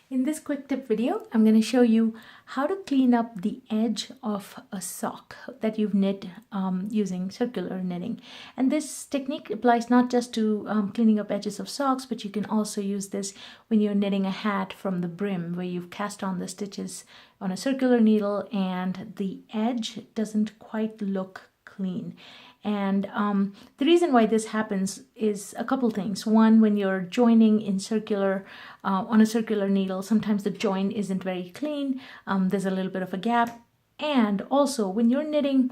In this quick tip video, I'm going to show you how to clean up the edge of a sock that you've knit using circular knitting. And this technique applies not just to cleaning up edges of socks, but you can also use this when you're knitting a hat from the brim, where you've cast on the stitches on a circular needle and the edge doesn't quite look clean. And the reason why this happens is a couple things. One, when you're joining in circular on a circular needle, sometimes the join isn't very clean. There's a little bit of a gap. And also when you're knitting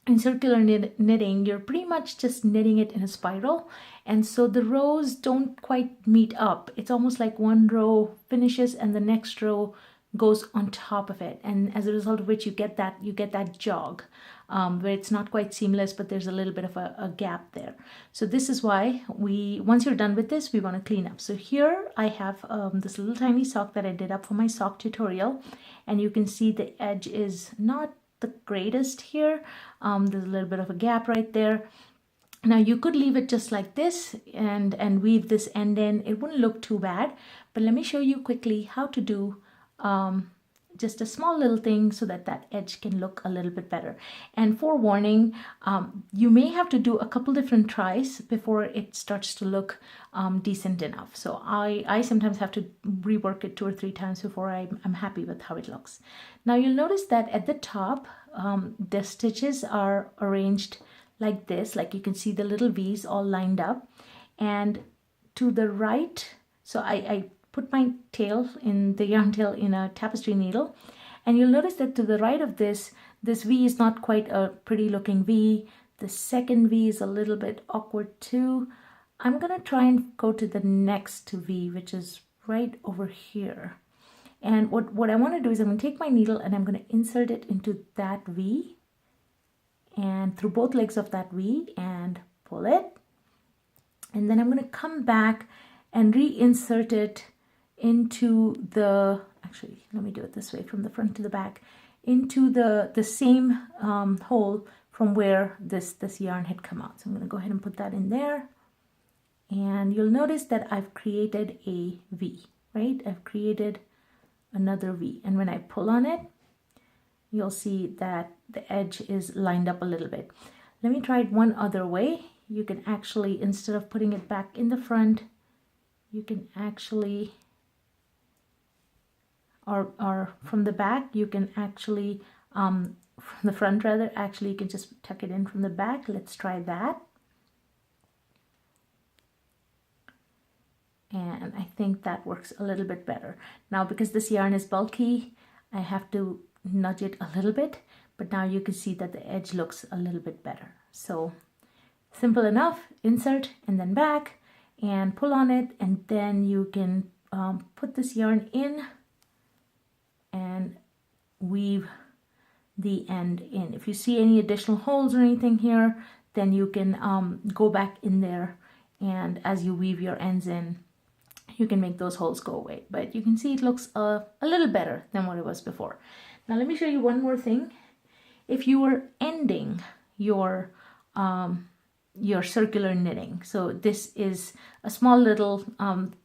in circular knitting, you're pretty much just knitting it in a spiral. And so the rows don't quite meet up. It's almost like one row finishes and the next row goes on top of it, and as a result of which you get that jog where it's not quite seamless, but there's a little bit of a gap there. So this is why once you're done with this, we want to clean up. So here I have this little tiny sock that I did up for my sock tutorial, and you can see the edge is not the greatest here. There's a little bit of a gap right there. Now you could leave it just like this and weave this end in. It wouldn't look too bad, but let me show you quickly how to do just a small little thing so that that edge can look a little bit better. And forewarning, you may have to do a couple different tries before it starts to look decent enough. So I sometimes have to rework it 2 or 3 times before I'm happy with how it looks. Now you'll notice that at the top, the stitches are arranged like this, like you can see the little V's all lined up. And to the right, so I put my tail in the yarn tail in a tapestry needle, and you'll notice that to the right of this V is not quite a pretty looking V. The second V is a little bit awkward too. I'm gonna try and go to the next V, which is right over here. And what I want to do is I'm going to take my needle and I'm going to insert it into that V and through both legs of that V and pull it, and then I'm going to come back and reinsert it into the, actually let me do it this way, from the front to the back, into the same hole from where this yarn had come out. So I'm going to go ahead and put that in there, and you'll notice that I've created a V, right? I've created another V, and when I pull on it, you'll see that the edge is lined up a little bit. Let me try it one other way. You can actually, instead of putting it back in the front, you can actually, or from the back, you can actually, from the front rather, actually you can just tuck it in from the back. Let's try that. And I think that works a little bit better. Now because this yarn is bulky, I have to nudge it a little bit, but now you can see that the edge looks a little bit better. So simple enough, insert and then back and pull on it, and then you can put this yarn in and weave the end in. If you see any additional holes or anything here, then you can go back in there, and as you weave your ends in, you can make those holes go away. But you can see it looks a little better than what it was before. Now let me show you one more thing. If you were ending your circular knitting, so this is a small little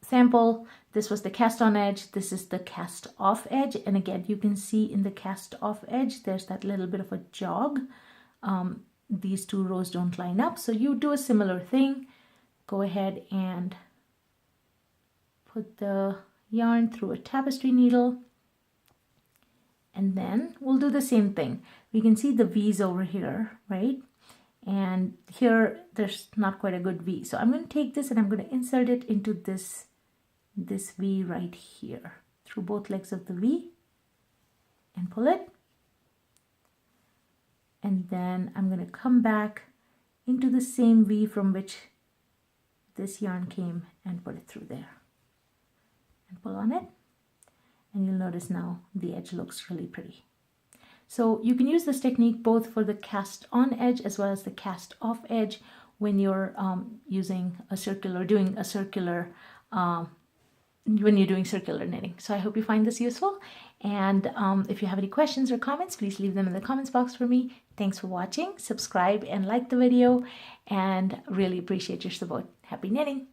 sample. This was the cast on edge, this is the cast off edge, and again you can see in the cast off edge there's that little bit of a jog. These 2 rows don't line up, so you do a similar thing. Go ahead and put the yarn through a tapestry needle, and then we'll do the same thing. We can see the V's over here, right? And here there's not quite a good V. So I'm going to take this and I'm going to insert it into this V right here through both legs of the V and pull it. And then I'm going to come back into the same V from which this yarn came and put it through there and pull on it. And you'll notice now the edge looks really pretty. So you can use this technique both for the cast on edge as well as the cast off edge when you're doing circular knitting. So I hope you find this useful, and if you have any questions or comments, please leave them in the comments box for me. Thanks for watching. Subscribe and like the video, and really appreciate your support. Happy knitting!